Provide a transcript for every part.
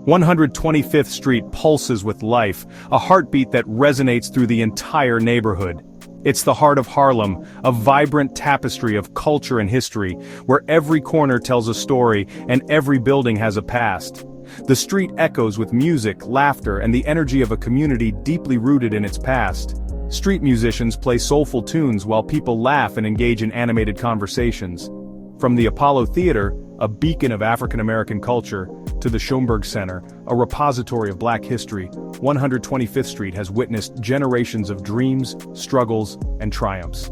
125th Street pulses with life, a heartbeat that resonates through the entire neighborhood. It's the heart of Harlem, a vibrant tapestry of culture and history, where every corner tells a story and every building has a past. The street echoes with music, laughter, and the energy of a community deeply rooted in its past. Street musicians play soulful tunes while people laugh and engage in animated conversations. From the Apollo Theater, a beacon of African-American culture, to the Schomburg Center, a repository of Black history, 125th Street has witnessed generations of dreams, struggles, and triumphs.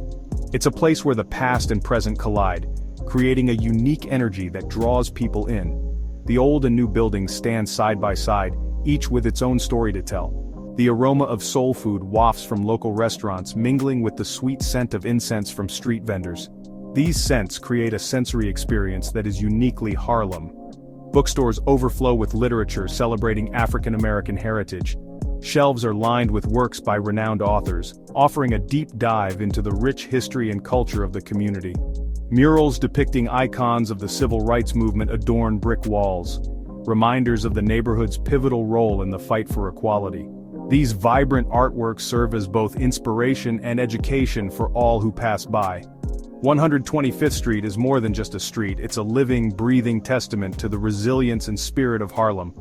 It's a place where the past and present collide, creating a unique energy that draws people in. The old and new buildings stand side by side, each with its own story to tell. The aroma of soul food wafts from local restaurants, mingling with the sweet scent of incense from street vendors. These scents create a sensory experience that is uniquely Harlem. Bookstores overflow with literature celebrating African American heritage. Shelves are lined with works by renowned authors, offering a deep dive into the rich history and culture of the community. Murals depicting icons of the civil rights movement adorn brick walls, reminders of the neighborhood's pivotal role in the fight for equality. These vibrant artworks serve as both inspiration and education for all who pass by. 125th Street is more than just a street, it's a living, breathing testament to the resilience and spirit of Harlem.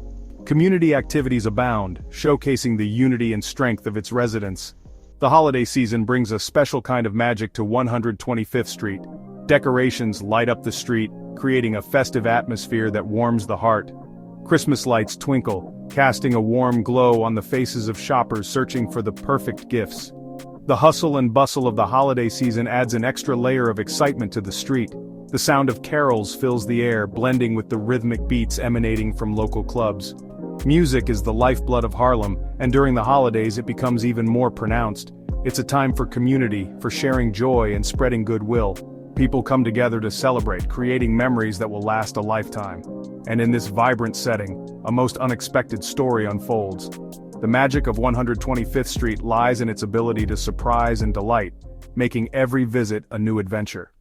Community activities abound, showcasing the unity and strength of its residents. The holiday season brings a special kind of magic to 125th Street. Decorations light up the street, creating a festive atmosphere that warms the heart. Christmas lights twinkle, casting a warm glow on the faces of shoppers searching for the perfect gifts. The hustle and bustle of the holiday season adds an extra layer of excitement to the street. The sound of carols fills the air, blending with the rhythmic beats emanating from local clubs. Music is the lifeblood of Harlem, and during the holidays it becomes even more pronounced. It's a time for community, for sharing joy and spreading goodwill. People come together to celebrate, creating memories that will last a lifetime. And in this vibrant setting, a most unexpected story unfolds. The magic of 125th Street lies in its ability to surprise and delight, making every visit a new adventure.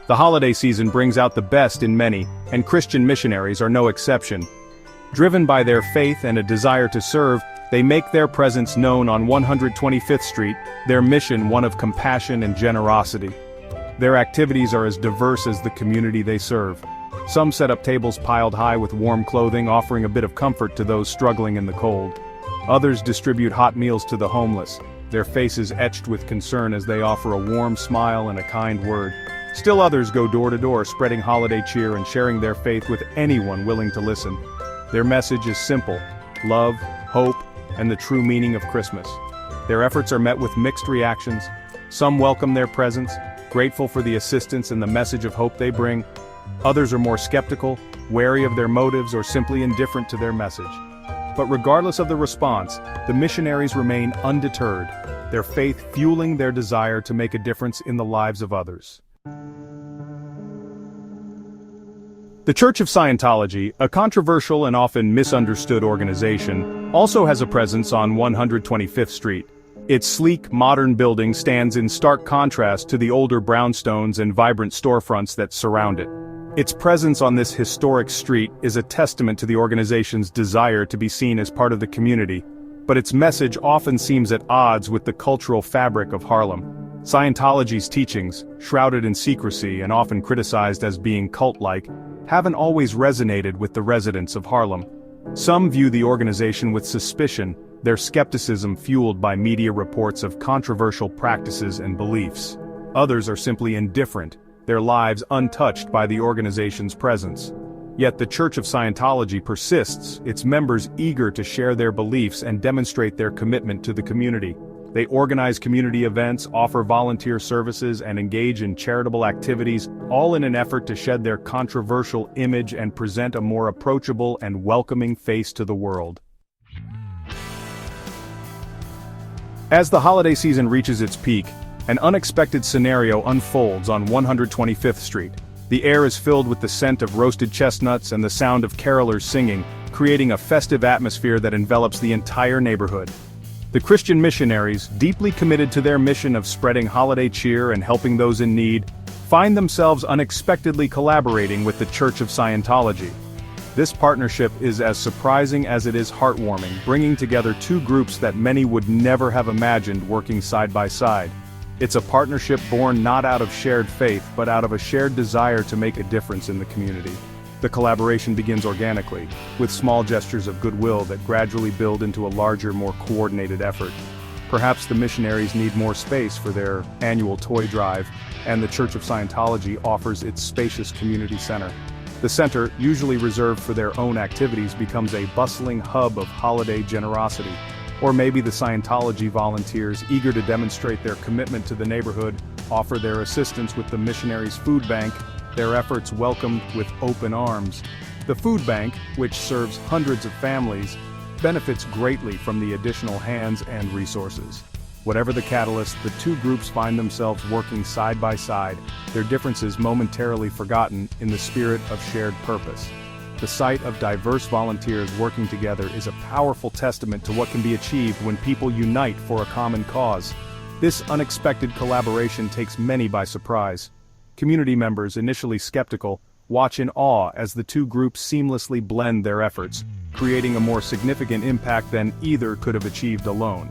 The holiday season brings out the best in many, and Christian missionaries are no exception. Driven by their faith and a desire to serve, they make their presence known on 125th Street, their mission one of compassion and generosity. Their activities are as diverse as the community they serve. Some set up tables piled high with warm clothing, offering a bit of comfort to those struggling in the cold. Others distribute hot meals to the homeless, their faces etched with concern as they offer a warm smile and a kind word. Still others go door to door, spreading holiday cheer and sharing their faith with anyone willing to listen. Their message is simple: love, hope, and the true meaning of Christmas. Their efforts are met with mixed reactions. Some welcome their presence, grateful for the assistance and the message of hope they bring. Others are more skeptical, wary of their motives, or simply indifferent to their message. But regardless of the response, the missionaries remain undeterred, their faith fueling their desire to make a difference in the lives of others. The Church of Scientology, a controversial and often misunderstood organization, also has a presence on 125th Street. Its sleek, modern building stands in stark contrast to the older brownstones and vibrant storefronts that surround it. Its presence on this historic street is a testament to the organization's desire to be seen as part of the community, but its message often seems at odds with the cultural fabric of Harlem. Scientology's teachings, shrouded in secrecy and often criticized as being cult-like, haven't always resonated with the residents of Harlem. Some view the organization with suspicion, their skepticism fueled by media reports of controversial practices and beliefs. Others are simply indifferent, their lives untouched by the organization's presence. Yet the Church of Scientology persists, its members eager to share their beliefs and demonstrate their commitment to the community. They organize community events, offer volunteer services, and engage in charitable activities, all in an effort to shed their controversial image and present a more approachable and welcoming face to the world. As the holiday season reaches its peak, an unexpected scenario unfolds on 125th Street. The air is filled with the scent of roasted chestnuts and the sound of carolers singing, creating a festive atmosphere that envelops the entire neighborhood. The Christian missionaries, deeply committed to their mission of spreading holiday cheer and helping those in need, find themselves unexpectedly collaborating with the Church of Scientology. This partnership is as surprising as it is heartwarming, bringing together two groups that many would never have imagined working side by side. It's a partnership born not out of shared faith, but out of a shared desire to make a difference in the community. The collaboration begins organically, with small gestures of goodwill that gradually build into a larger, more coordinated effort. Perhaps the missionaries need more space for their annual toy drive, and the Church of Scientology offers its spacious community center. The center, usually reserved for their own activities, becomes a bustling hub of holiday generosity. Or maybe the Scientology volunteers, eager to demonstrate their commitment to the neighborhood, offer their assistance with the missionaries' food bank, their efforts welcomed with open arms. The food bank, which serves hundreds of families, benefits greatly from the additional hands and resources. Whatever the catalyst, the two groups find themselves working side by side, their differences momentarily forgotten in the spirit of shared purpose. The sight of diverse volunteers working together is a powerful testament to what can be achieved when people unite for a common cause. This unexpected collaboration takes many by surprise. Community members, initially skeptical, watch in awe as the two groups seamlessly blend their efforts, creating a more significant impact than either could have achieved alone.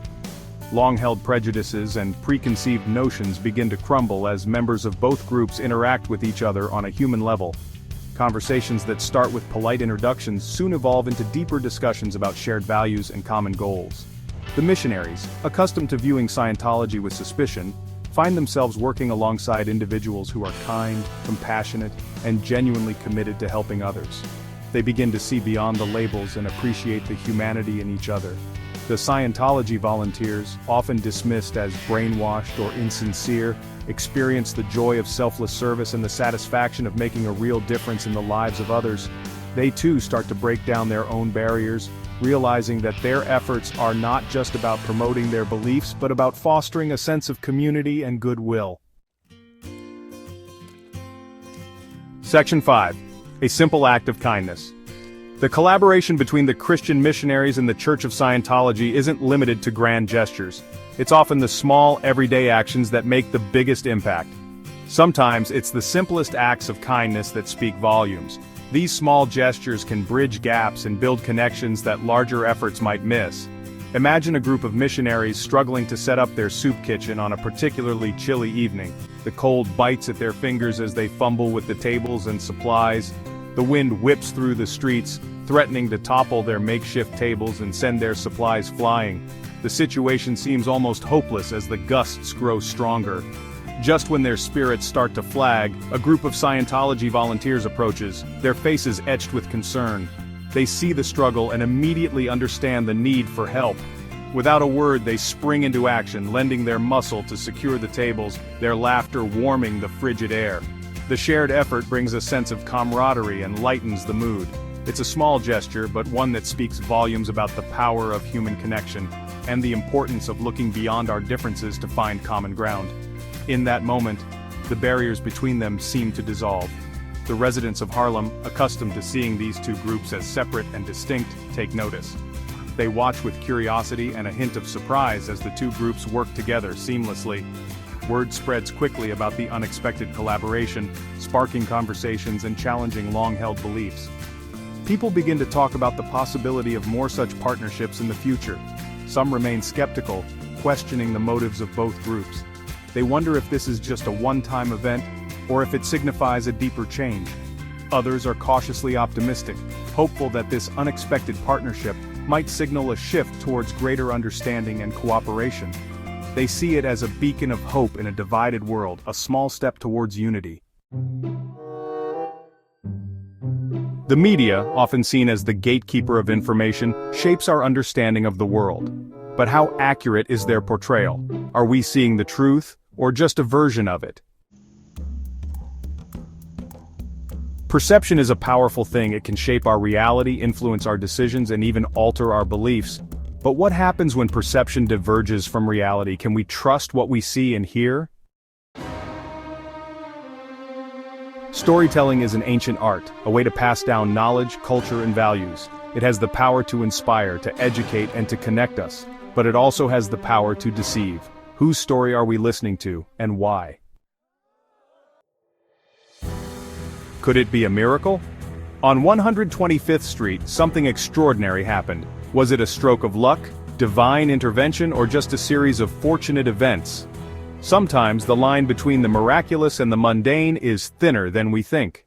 Long-held prejudices and preconceived notions begin to crumble as members of both groups interact with each other on a human level. Conversations that start with polite introductions soon evolve into deeper discussions about shared values and common goals. The missionaries, accustomed to viewing Scientology with suspicion, find themselves working alongside individuals who are kind, compassionate, and genuinely committed to helping others. They begin to see beyond the labels and appreciate the humanity in each other. The Scientology volunteers, often dismissed as brainwashed or insincere, experience the joy of selfless service and the satisfaction of making a real difference in the lives of others. They too start to break down their own barriers, realizing that their efforts are not just about promoting their beliefs but about fostering a sense of community and goodwill. Section 5. A simple act of kindness. The collaboration between the Christian missionaries and the Church of Scientology isn't limited to grand gestures. It's often the small, everyday actions that make the biggest impact. Sometimes it's the simplest acts of kindness that speak volumes. These small gestures can bridge gaps and build connections that larger efforts might miss. Imagine a group of missionaries struggling to set up their soup kitchen on a particularly chilly evening. The cold bites at their fingers as they fumble with the tables and supplies. The wind whips through the streets, threatening to topple their makeshift tables and send their supplies flying. The situation seems almost hopeless as the gusts grow stronger. Just when their spirits start to flag, a group of Scientology volunteers approaches, their faces etched with concern. They see the struggle and immediately understand the need for help. Without a word, they spring into action, lending their muscle to secure the tables, their laughter warming the frigid air. The shared effort brings a sense of camaraderie and lightens the mood. It's a small gesture, but one that speaks volumes about the power of human connection, and the importance of looking beyond our differences to find common ground. In that moment, the barriers between them seem to dissolve. The residents of Harlem, accustomed to seeing these two groups as separate and distinct, take notice. They watch with curiosity and a hint of surprise as the two groups work together seamlessly. Word spreads quickly about the unexpected collaboration, sparking conversations and challenging long-held beliefs. People begin to talk about the possibility of more such partnerships in the future. Some remain skeptical, questioning the motives of both groups. They wonder if this is just a one-time event, or if it signifies a deeper change. Others are cautiously optimistic, hopeful that this unexpected partnership might signal a shift towards greater understanding and cooperation. They see it as a beacon of hope in a divided world, a small step towards unity. The media, often seen as the gatekeeper of information, shapes our understanding of the world. But how accurate is their portrayal? Are we seeing the truth, or just a version of it? Perception is a powerful thing. It can shape our reality, influence our decisions, and even alter our beliefs. But what happens when perception diverges from reality? Can we trust what we see and hear? Storytelling is an ancient art, a way to pass down knowledge, culture, and values. It has the power to inspire, to educate, and to connect us. But it also has the power to deceive. Whose story are we listening to, and why? Could it be a miracle? On 125th Street, something extraordinary happened. Was it a stroke of luck, divine intervention, or just a series of fortunate events? Sometimes the line between the miraculous and the mundane is thinner than we think.